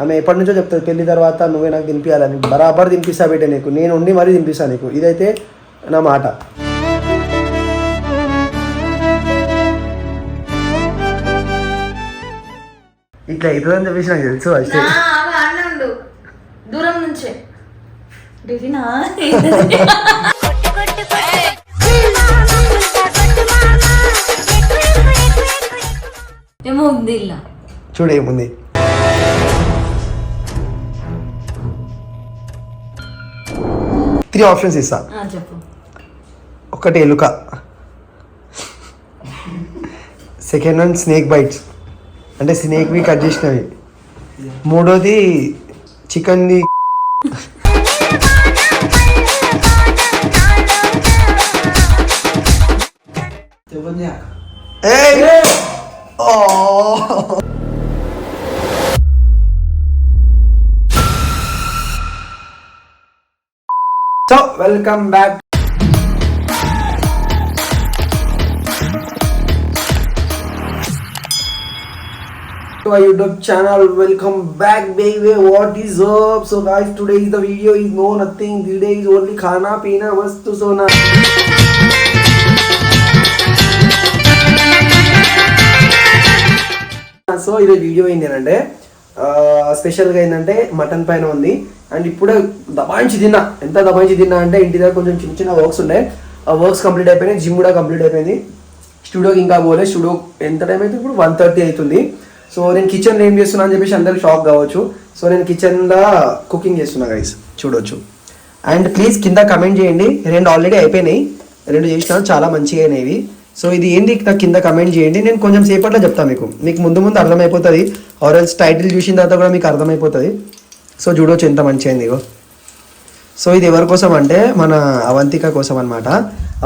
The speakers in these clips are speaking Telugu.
ఆమె ఎప్పటి నుంచో చెప్తుంది పెళ్లి తర్వాత నువ్వే నాకు తినిపించాలని. బరాబర్ తినిపిస్తా బిడ్డ నీకు, నేను ఉండి మరీ తినిపిస్తాను నీకు, ఇదైతే నా మాట. ఇట్లా అవుతుందని చెప్పేసి నాకు తెలుసు ఫస్ట్. దూరం నుంచే ఏమో ఉంది ఇలా చూడు ఏముంది. త్రీ ఆప్షన్స్ ఇస్తా. చెప్పు. ఒకటి ఎలుక, సెకండ్ వన్ స్నేక్ బైట్స్ అంటే స్నేక్వి కట్ చేసినవి, మూడోది చికెన్ది, so welcome back. To our YouTube channel, welcome back baby. What is up? So guys, today is the video is no nothing. Today is only khana peena mastu sona. So ఈరోజు వీడియో ఏంటంటే స్పెషల్గా ఏంటంటే మటన్ పైన ఉంది. అండ్ ఇప్పుడే దబాయించి తిన్నా. ఎంత దబాయించి తిన్నా అంటే ఇంటి దగ్గర కొంచెం చిన్న చిన్న వర్క్స్ ఉండే, ఆ వర్క్స్ కంప్లీట్ అయిపోయినాయి. జిమ్ కూడా కంప్లీట్ అయిపోయింది. స్టూడియోకి ఇంకా పోలే. స్టూడియో ఎంత టైం అయితే ఇప్పుడు 1:30 అవుతుంది. సో నేను కిచెన్లో ఏం చేస్తున్నా అని చెప్పేసి అందరికి షాక్ కావచ్చు. సో నేను కిచెన్లో కుకింగ్ చేస్తున్నా గైస్, చూడొచ్చు. అండ్ ప్లీజ్ కింద కమెంట్ చేయండి. 2 ఆల్రెడీ అయిపోయినాయి, 2 చేసినా చాలా మంచిగా అయినాయి. సో ఇది ఏంటి నాకు కింద కమెంట్ చేయండి. నేను కొంచెం సేపట్లో చెప్తాను మీకు ముందు అర్థమైపోతుంది. ఆరెల్స్ టైటిల్ చూసిన తర్వాత కూడా మీకు అర్థమైపోతుంది. సో చూడవచ్చు ఎంత మంచిగా అయింది. సో ఇది ఎవరి కోసం అంటే మన అవంతిక కోసం అనమాట.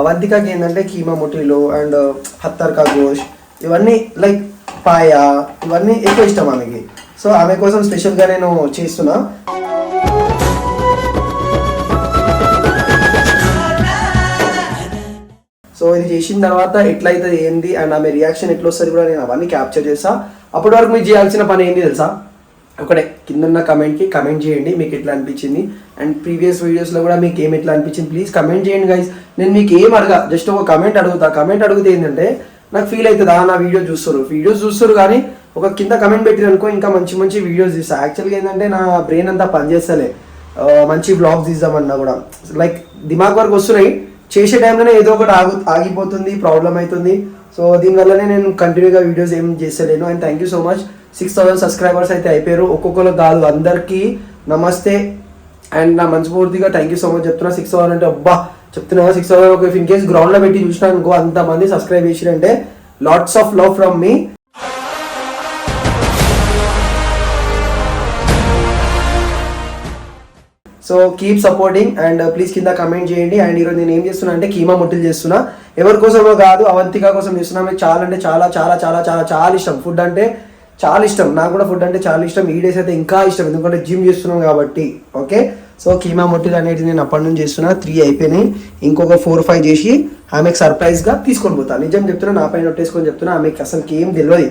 అవంతికకి ఏంటంటే కీమా ముఠీలు అండ్ హత్తర్కా గోష్ ఇవన్నీ లైక్ పాయ ఇవన్నీ ఎక్కువ ఇష్టం ఆమెకి. సో ఆమె కోసం స్పెషల్గా నేను చేస్తున్నా. సో ఇది చేసిన తర్వాత ఎట్లయితుంది ఏంది అండ్ ఆమె రియాక్షన్ ఎట్లా వస్తుంది కూడా నేను అవన్నీ క్యాప్చర్ చేస్తా. అప్పటి వరకు మీకు చేయాల్సిన పని ఏంటి తెలుసా? ఒకటే కింద కమెంట్కి కమెంట్ చేయండి మీకు ఎట్లా అనిపించింది. అండ్ ప్రీవియస్ వీడియోస్లో కూడా మీకు ఏం ఎట్లా అనిపించింది ప్లీజ్ కమెంట్ చేయండి గైస్. నేను మీకు ఏం అడగా, జస్ట్ ఒక కమెంట్ అడుగుతా. కమెంట్ అడిగితే ఏంటంటే నాకు ఫీల్ అవుతుంది, నా వీడియోస్ చూస్తారు కానీ ఒక కింద కమెంట్ పెట్టిరనుకో ఇంకా మంచి మంచి వీడియోస్ తీస్తా. యాక్చువల్గా ఏంటంటే నా బ్రెయిన్ అంతా పనిచేస్తలే మంచి వ్లాగ్స్ తీద్దామన్నా కూడా. లైక్ దిమాగ్ వరకు వస్తున్నాయి, చేసే టైంలోనే ఏదో ఒకటి ఆగిపోతుంది, ప్రాబ్లం అవుతుంది. సో దీనివల్లనే నేను కంటిన్యూగా వీడియోస్ ఏం చేస్తలేను. And thank you so much. 6,000 subscribers అయితే అయిపోయారు. ఒక్కొక్కరు కాదు, అందరికీ నమస్తే. అండ్ నా మనస్ఫూర్తిగా థ్యాంక్ యూ సో మచ్ చెప్తున్నా. 6,000 అంటే అబ్బా చెప్తున్నా. 6,000 ఒక ఇన్ కేస్ గ్రౌండ్లో పెట్టి చూసినా అనుకో అంతమంది సబ్స్క్రైబ్ చేసిరంటే లాట్స్ ఆఫ్ లవ్ ఫ్రమ్ మీ. So keep supporting and please కింద కమెంట్ చేయండి. అండ్ ఈరోజు నేను ఏం చేస్తున్నా అంటే కీమా ముట్టలు చేస్తున్నా. ఎవరి కోసమో కాదు, అవంతిక కోసం చేస్తున్నా. మీకు చాలా అంటే చాలా చాలా చాలా చాలా చాలా ఇష్టం ఫుడ్ అంటే, చాలా ఇష్టం. నాకు కూడా ఫుడ్ అంటే చాలా ఇష్టం. ఈ డేస్ అయితే ఇంకా ఇష్టం, ఎందుకంటే జిమ్ చేస్తున్నాం కాబట్టి. ఓకే, సో కీమా ముట్టలు అనేది నేను అప్పటి నుంచి చేస్తున్నా. 3 అయిపోయినాయి, ఇంకొక 4-5 చేసి ఆమెకు సర్ప్రైజ్గా తీసుకొని పోతాను. నిజం చెప్తున్నా, నా పైన ఒట్టేసుకొని చెప్తున్నా. ఆమెకి అసలు ఏం తెలియదు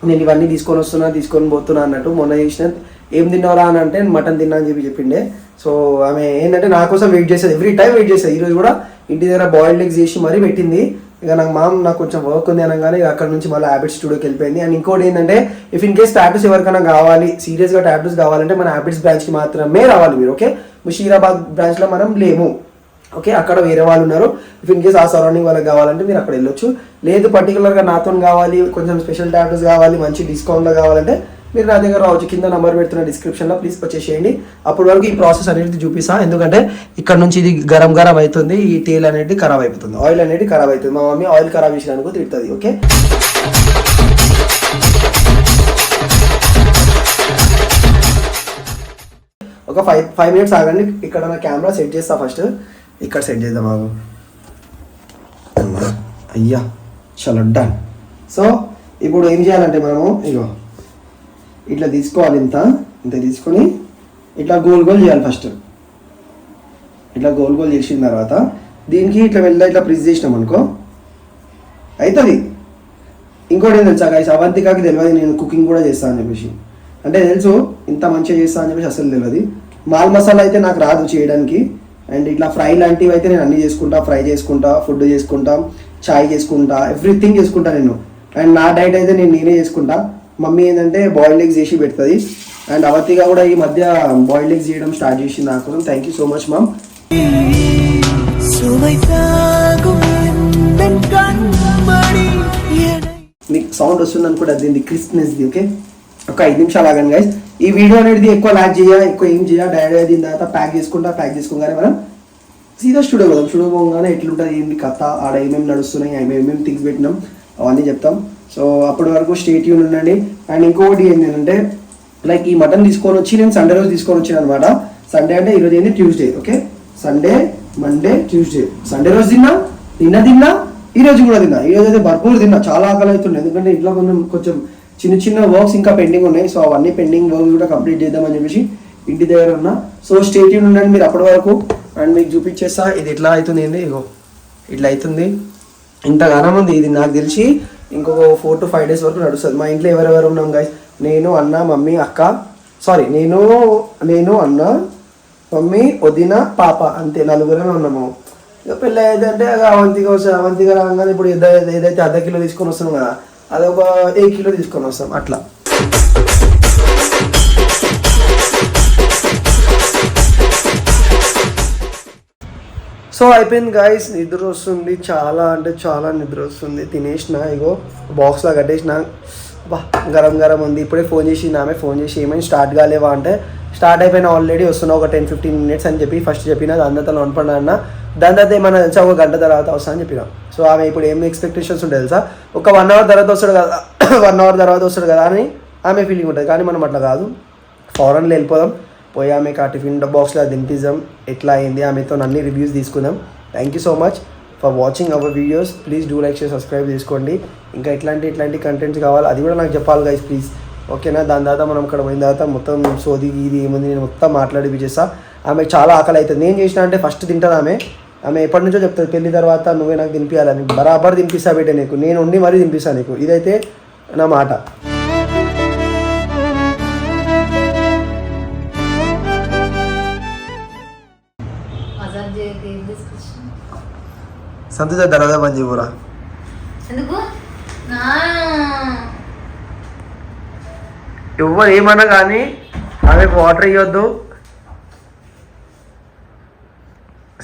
నేను ఇవన్నీ తీసుకొని పోతున్నా అన్నట్టు. మొన్న చేసిన ఏం తిన్నారా అని అంటే మటన్ తిన్నా అని చెప్పిండే. సో ఆమె ఏంటంటే నా కోసం వెయిట్ చేసేది, ఎవ్రీ టైం వెయిట్ చేసేది. ఈరోజు కూడా ఇంటి దగ్గర బాయిల్డ్ ఎగ్స్ చేసి మరీ పెట్టింది. ఇక నాకు కొంచెం వర్క్ ఉంది అనగానే అక్కడ నుంచి మళ్ళీ హ్యాబిట్స్ స్టూడియోకి వెళ్ళిపోయింది. అండ్ ఇంకోటి ఏంటంటే ఇఫ్ ఇన్ కేస్ టాటూస్ ఎవరికైనా కావాలి, సీరియస్గా టాటూస్ కావాలంటే మన హ్యాబిట్స్ బ్రాంచ్కి మాత్రమే రావాలి మీరు. ఓకే, ముషీరాబాద్ బ్రాంచ్లో మనం లేము. ఓకే, అక్కడ వేరే వాళ్ళు ఉన్నారు. ఇఫ్ ఇన్ కేస్ ఆ సరౌండింగ్ వాళ్ళకి కావాలంటే మీరు అక్కడ వెళ్ళొచ్చు. లేదు పర్టికులర్గా నాతో కావాలి, కొంచెం స్పెషల్ టాటూస్ కావాలి, మంచి డిస్కౌంట్లో కావాలంటే మీరు నా దగ్గర రావచ్చు. కింద నెంబర్ పెడుతున్న డిస్క్రిప్షన్లో ప్లీజ్ వచ్చేసేయండి. అప్పటి వరకు ఈ ప్రాసెస్ అనేది చూపిస్తా. ఎందుకంటే ఇక్కడ నుంచి ఇది గరం అవుతుంది, ఈ తేల్ అనేది ఖరాబ్ అయిపోతుంది, ఆయిల్ అనేది ఖరాబ్ అవుతుంది. మా మమ్మీ ఆయిల్ ఖరాబ్ చేసినందుకు తిడుతుంది. ఓకే, ఒక 5 మినిట్స్ ఆగండి. ఇక్కడ నా కెమెరా సెట్ చేస్తా. ఫస్ట్ ఇక్కడ సెట్ చేద్దాం. ఆగు అయ్యా, చలో డన్. సో ఇప్పుడు ఏం చేయాలంటే మనము ఇగో ఇట్లా తీసుకోవాలి, ఇంత తీసుకొని ఇట్లా గోల్ చేయాలి. ఫస్ట్ ఇట్లా గోల్ చేసిన తర్వాత దీనికి ఇట్లా ఇట్లా ప్రెస్ చేసినాం అనుకో అవుతుంది. ఇంకోటి ఏం తెలుసా గైస్, అవంతికకి తెలియదు నేను కుకింగ్ కూడా చేస్తాను అని చెప్పేసి. అంటే తెలుసు ఇంత మంచిగా చేస్తా అని చెప్పేసి అసలు తెలియదు. మాల్ మసాలా అయితే నాకు రాదు చేయడానికి. అండ్ ఇట్లా ఫ్రై లాంటివి అయితే నేను అన్ని చేసుకుంటా, ఫ్రై చేసుకుంటా, ఫుడ్ చేసుకుంటా, చాయ్ చేసుకుంటా, ఎవ్రీథింగ్ చేసుకుంటా నేను. అండ్ నా డైట్ అయితే నేనే చేసుకుంటా. మమ్మీ ఏంటంటే బాయిల్డ్ ఎగ్స్ చేసి పెడుతుంది. అండ్ అవతిగా కూడా ఈ మధ్య బాయిల్డ్ ఎగ్స్ చేయడం స్టార్ట్ చేసింది నాకు. Thank you so much ma'am. మీకు సౌండ్ వస్తుంది అనుకుంటే అది క్రిస్ప్నెస్ది. ఓకే, ఒక 5 నిమిషాలు ఆగండి గైస్. ఈ వీడియో అనేది ఎక్కువ లాగ్ ఎక్కువ ఏం డైరెక్ట్గా దీని తర్వాత ప్యాక్ చేసుకోగానే మనం సీదా స్టూడియో పోదాం. స్టూడియో పోగానే ఎట్లుంటుంది, ఏంటి కథ, ఆడ ఏమేమి నడుస్తున్నాయి, ఏమేమి థింగ్స్ పెట్టినాం అవన్నీ చెప్తాం. సో అప్పటి వరకు స్టే ట్యూన్ ఉండండి. అండ్ ఇంకొకటి ఏంటంటే లైక్ ఈ మటన్ తీసుకొని వచ్చి నేను సండే రోజు తీసుకొని వచ్చాను అనమాట. సండే అంటే ఈరోజు ఏంటి Tuesday. Okay, Sunday, Monday, Tuesday. Sunday రోజు తిన్నా, ఈ రోజు కూడా తిన్నా. ఈ రోజు అయితే భర్పూర్ తిన్నా, చాలా ఆకలి అవుతుంది. ఎందుకంటే ఇంట్లో కొంచెం చిన్న వర్క్స్ ఇంకా పెండింగ్ ఉన్నాయి. సో అవన్నీ పెండింగ్ వర్క్స్ కూడా కంప్లీట్ చేద్దామని చెప్పేసి ఇంటి దగ్గర ఉన్నా. సో స్టే ట్యూన్ ఉండండి మీరు అప్పటి వరకు. అండ్ మీకు చూపించేస్తా ఇది ఎట్లా అవుతుంది. ఏంది ఇగో ఇట్లా అవుతుంది. ఇంతగానం ఉంది ఇది. నాకు తెలిసి ఇంకొక 4 to 5 days వరకు నడుస్తుంది. మా ఇంట్లో ఎవరెవరు ఉన్నాం గైస్? నేను, అన్న, మమ్మీ, అక్క, సారీ నేను అన్న, మమ్మీ, వదిన, పాప, అంతే 4 ఉన్నాము. ఇక పెళ్ళి అయితే అవంతిగా రాగానే ఇప్పుడు ఏదైతే 1/2 కిలో తీసుకొని వస్తున్నాం కదా, అదొక 1 కిలో తీసుకొని వస్తాం అట్లా. సో అయిపోయింది గాయస్. నిద్ర వస్తుంది, చాలా అంటే చాలా నిద్ర వస్తుంది. తినేసిన, ఇగో బాక్స్లో కట్టేసిన. బా గరం ఉంది. ఇప్పుడే ఫోన్ చేసింది ఆమె. ఫోన్ చేసి ఏమైనా స్టార్ట్ కాలేవా అంటే స్టార్ట్ అయిపోయినా ఆల్రెడీ వస్తున్నా ఒక 10-15 minutes అని చెప్పి ఫస్ట్ చెప్పిన. దాని తర్వాత లోన్పడినా అన్న, దాని తర్వాత ఏమన్నా తెలుసా ఒక గంట తర్వాత వస్తా అని చెప్పిన. సో ఆమె ఇప్పుడు ఏం ఎక్స్పెక్టేషన్స్ ఉంటాయి తెలుసా, ఒక 1 hour తర్వాత వస్తాడు కదా 1 hour తర్వాత వస్తాడు కదా అని ఆమె ఫీలింగ్ ఉంటుంది. కానీ మనం అట్లా కాదు, ఫారెన్లో వెళ్ళిపోదాం, పోయి ఆమెకు ఆ టిఫిన్ బాక్స్లో దింపిద్దాం, ఎట్లా అయింది ఆమెతో అన్ని రివ్యూస్ తీసుకుందాం. Thank you so much for watching our videos. Please do like, share, subscribe చేసుకోండి. ఇంకా ఇట్లాంటి కంటెంట్స్ కావాలి అది కూడా నాకు చెప్పాలి గైస్ ప్లీజ్. ఓకేనా? దాని తర్వాత మనం ఇక్కడ పోయిన తర్వాత మొత్తం సోది ఇది ఏముంది నేను మొత్తం మాట్లాడిపిచేస్తా. ఆమెకు చాలా ఆకలి అవుతుంది. నేను చేసిన అంటే ఫస్ట్ తింటాను ఆమె ఎప్పటి నుంచో చెప్తుంది పెళ్లి తర్వాత నువ్వే నాకు తినిపించాలని. బరాబర్ తినిపిస్తా బిడ్డ నీకు, నేను ఉండి మరీ తినిపిస్తాను నీకు. ఇదైతే నా మాట. సంతోష దర్వాజా బంద్ పూరా. ఎవరు ఏమన్నా కానీ ఆమెకు వాటర్ ఇవ్వద్దు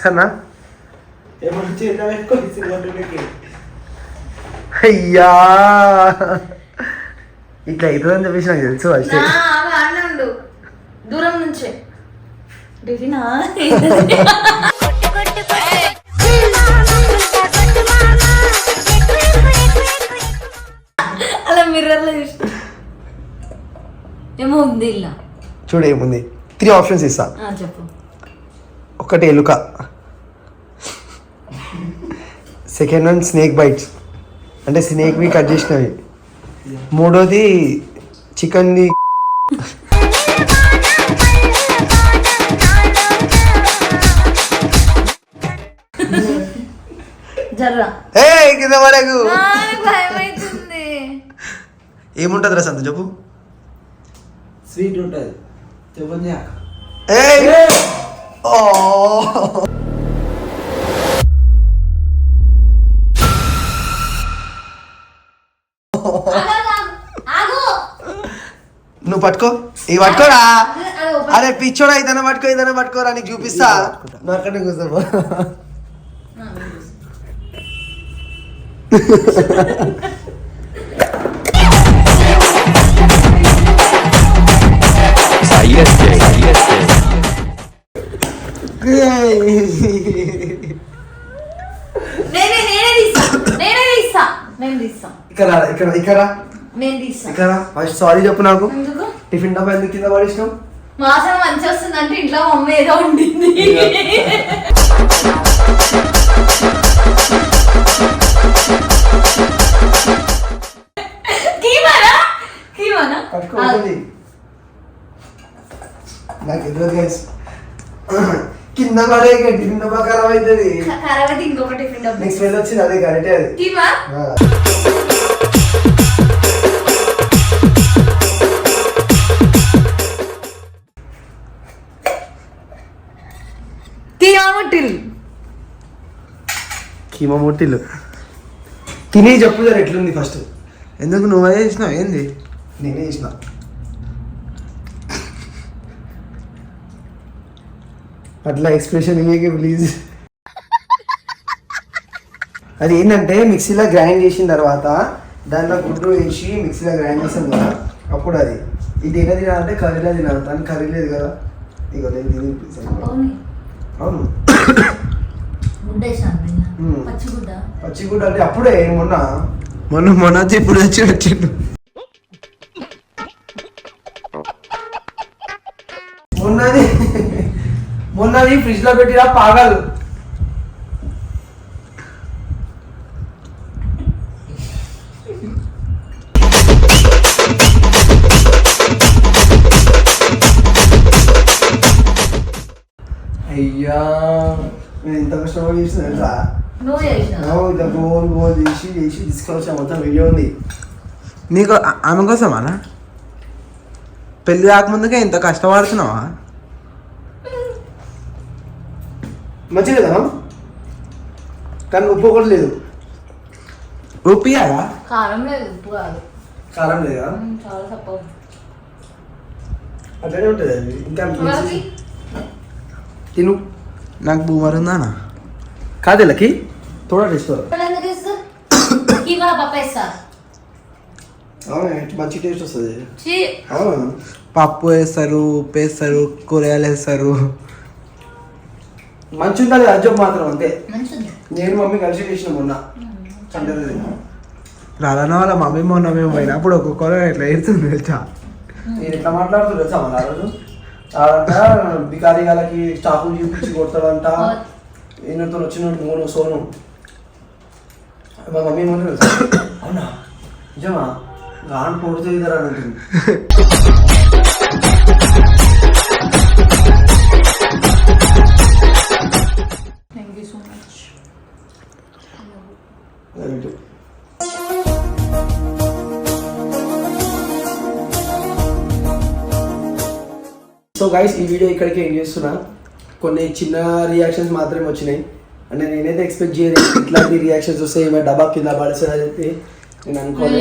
సరేనా? అయ్యా ఇట్లా అవుతుందని చెప్పేసి నాకు తెలుసు. అಷ್ಟೇ దూరం నుంచే అలా మిర్రర్లో చూసి ఏమో ఉంది ఇలా చూడు ఏముంది. 3 ఆప్షన్స్ ఇస్తా. చెప్పు. 1 ఎలుక, సెకండ్ 1 స్నేక్ బైట్స్ అంటే స్నేక్వి కట్ చేసినవి, 3వది చికెన్ది. కింద పడకు. ఏముంటది రా సంత చెప్పు. స్వీట్ ఉంటుంది చెప్పండి. నువ్వు పట్టుకో, ఇవి పట్టుకోరా. అరే పిచ్చోడా, ఇదన్నా పట్టుకోరా, నీకు చూపిస్తా. నువ్వు అక్కడే కూర్చోబో. ఫస్ట్ సారీ చెప్పు నాకు. టిఫిన్ డబ్బా ఎందుకు కింద పడేసినావు? మాసం మంచి వస్తుందంటే ఇంట్లో మమ్మీ ఏదో ఉండింది. నాకు ఎదురు గైస్ కింద పడే టిఫిన్ డబ్బా ఖరాబ్ అవుతుంది. ఇంకొక టిఫిన్ డబ్బా నెక్స్ట్ స్మెల్ వచ్చింది. అదే కరెక్టే అది. మొట్టిల్ కీమా మొట్టిలు తిని చెప్పు జర ఎట్లుంది ఫస్ట్. ఎందుకు నువ్వే చేసినావు ఏంది? నేనే చేసిన. అట్లా ఎక్స్ప్రెషన్ ఇయ్యకే ప్లీజ్. అది ఏంటంటే మిక్సీలో గ్రైండ్ చేసిన తర్వాత దాంట్లో గుడ్డు వేసి మిక్సీలో గ్రైండ్ చేసాం కదా, అప్పుడు అది ఇది ఎలా తినాలంటే కర్రీలో తినాలి. దానికి కర్రీ లేదు కదా, ఇక నేను తిని అవును. పచ్చిగుడ్డ అంటే అప్పుడే మొన్న ఇప్పుడు వచ్చిండు. మొన్నది ఫ్రిడ్జ్ లో పెట్టినా పాగలు. అయ్యా నేను ఇంత కష్టపడి చేసిన తెలుసా? గోల్ చేసి తీసుకొచ్చా, మొత్తం వీడియో ఉంది. నీకు ఆమె కోసమానా? పెళ్ళి కాకముందుకే ఇంత కష్టపడుతున్నావా? మంచిగా కదా, కానీ ఉప్పు కూడా లేదు. ఉప్పు ఇయ్యాలా? కారం లేదు, ఉప్పు కాదు. కారం లేదా? చాలా తక్కువ. అట్లనే ఉంటుంది అది. ఇంకా తిను. నాకు బూమర్ ఉందానా? కాదు లకి తోడా టేస్ట్. అవును, మంచి టేస్ట్ వస్తుంది. అవును, పప్పు వేస్తారు, ఉప్పు వేస్తారు, కూరగాయలు వేస్తారు. మంచి ఉంటుంది అజ్జం మాత్రం అంతే. నేను మమ్మీ కలిసి చేసిన మొన్న సండే. రాలన్న వాళ్ళ మమ్మీ మొన్న మేము పోయినప్పుడు ఒక్కొక్కరు ఎట్లా వేస్తుంది తెలుసా? నేను ఎట్లా మాట్లాడుతుంది తెలుసా? మన ఆ రోజు ఆడంట బికారీ వాళ్ళకి స్టాఫ్ చూపించి కొడతాడంట. ఈయనతో వచ్చినోడు మూడు సోను. మా మమ్మీ ఏమంటారు తెలుసా? అవునా నిజమా? గాన్ పొడుతూ ఇద్దరు అని ఉంటుంది. Thank you so much. So guys, ఈ వీడియో ఇక్కడికి ఎండ్ చేస్తున్నా. కొన్ని చిన్న రియాక్షన్స్ మాత్రమే వచ్చినాయి. అంటే నేనైతే ఎక్స్పెక్ట్ చేయలేదు ఇట్లాంటి రియాక్షన్స్ వస్తాయి, ఏమైనా డబ్బా కింద పడేస్తారని చెప్పి నేను అనుకోలేదు.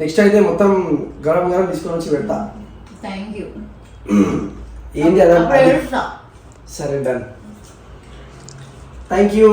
నెక్స్ట్ అయితే మొత్తం గరం గరం తీసుకొని వచ్చి పెడతా. ఏంటి అదే? సరే, డన్. Thank you.